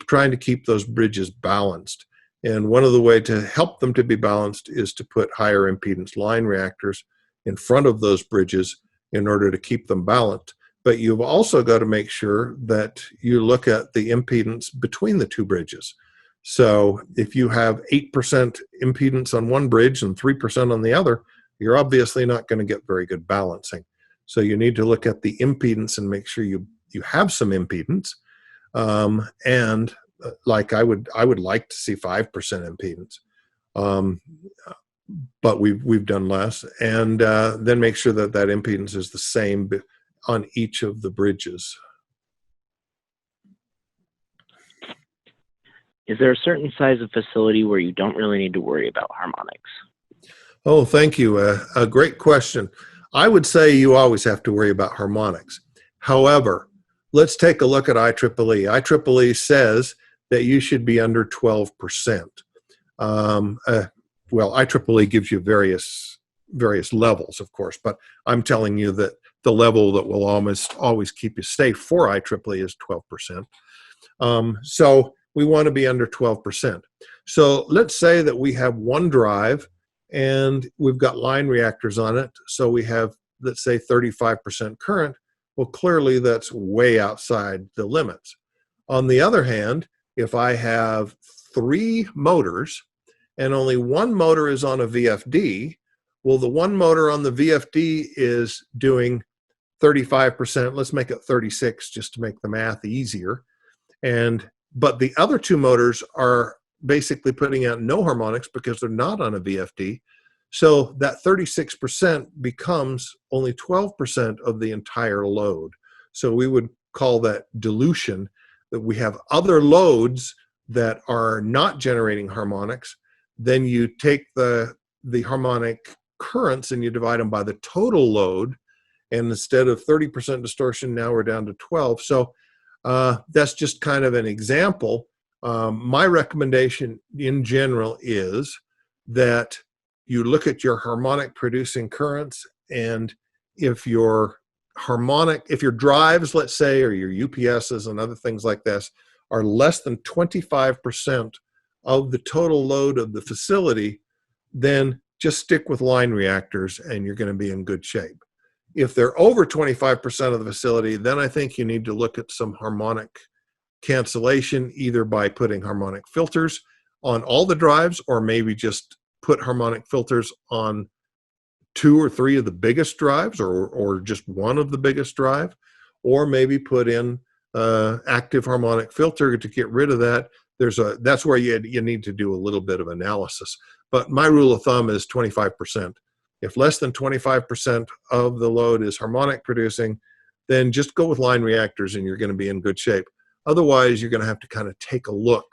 trying to keep those bridges balanced. And one of the ways to help them to be balanced is to put higher impedance line reactors in front of those bridges in order to keep them balanced. But you've also got to make sure that you look at the impedance between the two bridges. So if you have 8% impedance on one bridge and 3% on the other, you're obviously not going to get very good balancing. So you need to look at the impedance and make sure you have some impedance. And like I would like to see 5% impedance. But we've done less, and then make sure that that impedance is the same on each of the bridges. Is there a certain size of facility where you don't really need to worry about harmonics? Oh, thank you. A great question. I would say you always have to worry about harmonics. However, let's take a look at IEEE. IEEE says that you should be under 12%. Well, IEEE gives you various levels, of course, but I'm telling you that the level that will almost always keep you safe for IEEE is 12%. So we want to be under 12%. So let's say that we have one drive and we've got line reactors on it. So we have, let's say, 35% current. Well, clearly that's way outside the limits. On the other hand, if I have 3 motors and only one motor is on a VFD, well, the one motor on the VFD is doing 35%. Let's make it 36 just to make the math easier. But the other 2 motors are basically putting out no harmonics because they're not on a VFD. So that 36% becomes only 12% of the entire load. So we would call that dilution, that we have other loads that are not generating harmonics. Then you take the harmonic currents and you divide them by the total load. And instead of 30% distortion, now we're down to 12. So that's just kind of an example. My recommendation in general is that you look at your harmonic producing currents, and if your drives, let's say, or your UPSs and other things like this are less than 25% of the total load of the facility, then just stick with line reactors and you're going to be in good shape. If they're over 25% of the facility, then I think you need to look at some harmonic cancellation, either by putting harmonic filters on all the drives, or maybe just put harmonic filters on 2 or 3 of the biggest drives, or just one of the biggest drive, or maybe put in active harmonic filter to get rid of that. That's where you need to do a little bit of analysis. But my rule of thumb is 25%. If less than 25% of the load is harmonic producing, then just go with line reactors and you're going to be in good shape. Otherwise, you're going to have to kind of take a look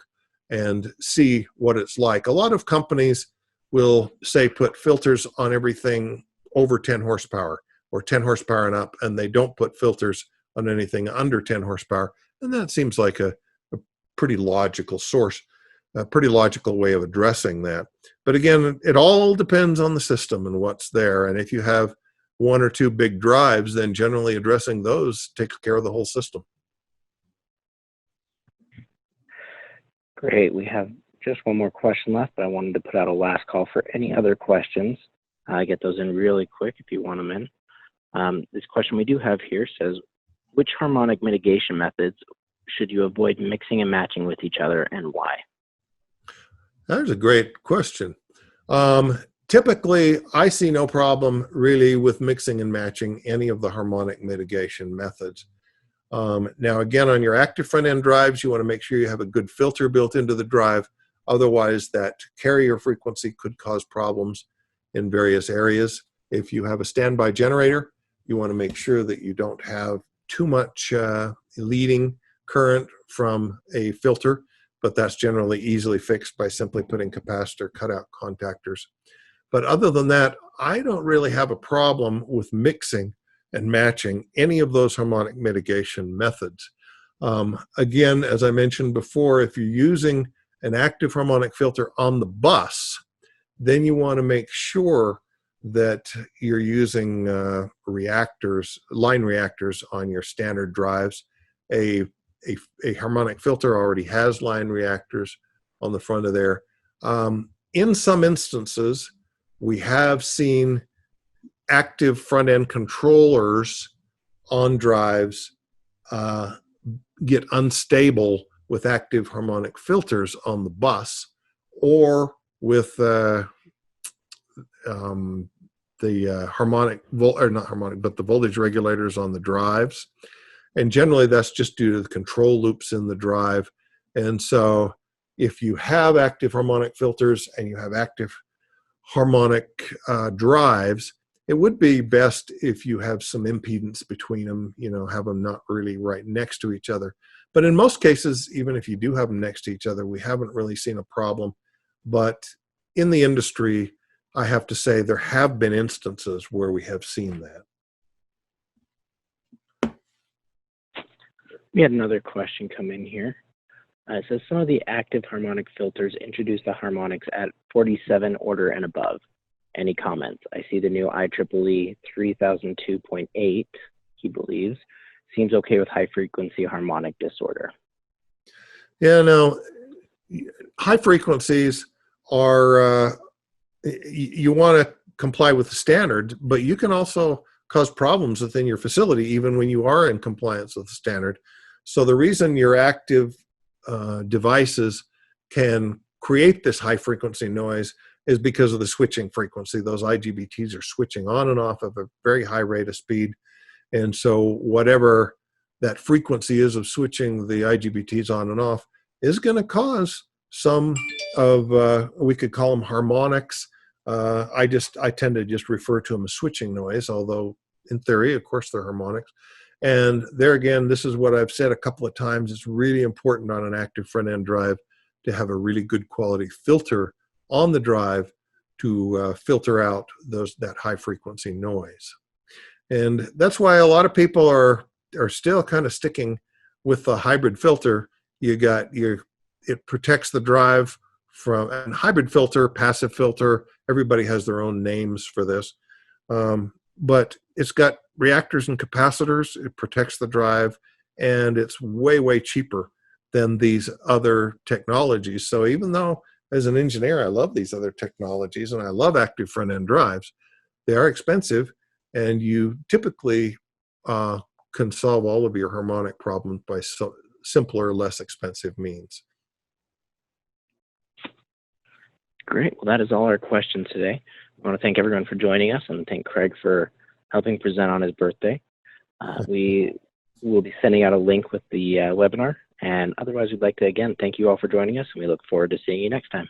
and see what it's like. A lot of companies will say put filters on everything over 10 horsepower. or 10 horsepower and up, and they don't put filters on anything under 10 horsepower. And that seems like a pretty logical source, a pretty logical way of addressing that. But again, it all depends on the system and what's there. And if you have one or two big drives, then generally addressing those takes care of the whole system. Great. We have just one more question left, but I wanted to put out a last call for any other questions. Get those in really quick if you want them in. This question we do have here says, which harmonic mitigation methods should you avoid mixing and matching with each other, and why? That's a great question. Typically, I see no problem really with mixing and matching any of the harmonic mitigation methods. Now, again, on your active front-end drives, you want to make sure you have a good filter built into the drive. Otherwise, that carrier frequency could cause problems in various areas. If you have a standby generator, you want to make sure that you don't have too much leading current from a filter, but that's generally easily fixed by simply putting capacitor cutout contactors. But other than that, I don't really have a problem with mixing and matching any of those harmonic mitigation methods. Again, as I mentioned before, if you're using an active harmonic filter on the bus, then you want to make sure that you're using line reactors on your standard drives. A harmonic filter already has line reactors on the front of there. In some instances, we have seen active front-end controllers on drives get unstable with active harmonic filters on the bus, or with the voltage regulators on the drives. And generally that's just due to the control loops in the drive. And so if you have active harmonic filters and you have active harmonic drives, it would be best if you have some impedance between them, have them not really right next to each other. But in most cases, even if you do have them next to each other, we haven't really seen a problem. But in the industry, I have to say there have been instances where we have seen that. We had another question come in here. It says some of the active harmonic filters introduce the harmonics at 47 order and above. Any comments? I see the new IEEE 3002.8, he believes, seems okay with high frequency harmonic disorder. Yeah, no, high frequencies are, you want to comply with the standard, but you can also cause problems within your facility even when you are in compliance with the standard. So the reason your active devices can create this high frequency noise is because of the switching frequency. Those IGBTs are switching on and off of a very high rate of speed. And so whatever that frequency is of switching the IGBTs on and off is going to cause some of, we could call them harmonics. I tend to just refer to them as switching noise, although in theory, of course, they're harmonics. And there again, this is what I've said a couple of times. It's really important on an active front-end drive to have a really good quality filter on the drive to filter out that high frequency noise. And that's why a lot of people are still kind of sticking with the hybrid filter. It protects the drive from a hybrid filter, passive filter. Everybody has their own names for this. But it's got reactors and capacitors. It protects the drive, and it's way, way cheaper than these other technologies. So even though as an engineer, I love these other technologies and I love active front-end drives, they are expensive, and you typically can solve all of your harmonic problems by simpler, less expensive means. Great. Well, that is all our questions today. I want to thank everyone for joining us and thank Craig for helping present on his birthday. We will be sending out a link with the webinar. And otherwise, we'd like to, again, thank you all for joining us, and we look forward to seeing you next time.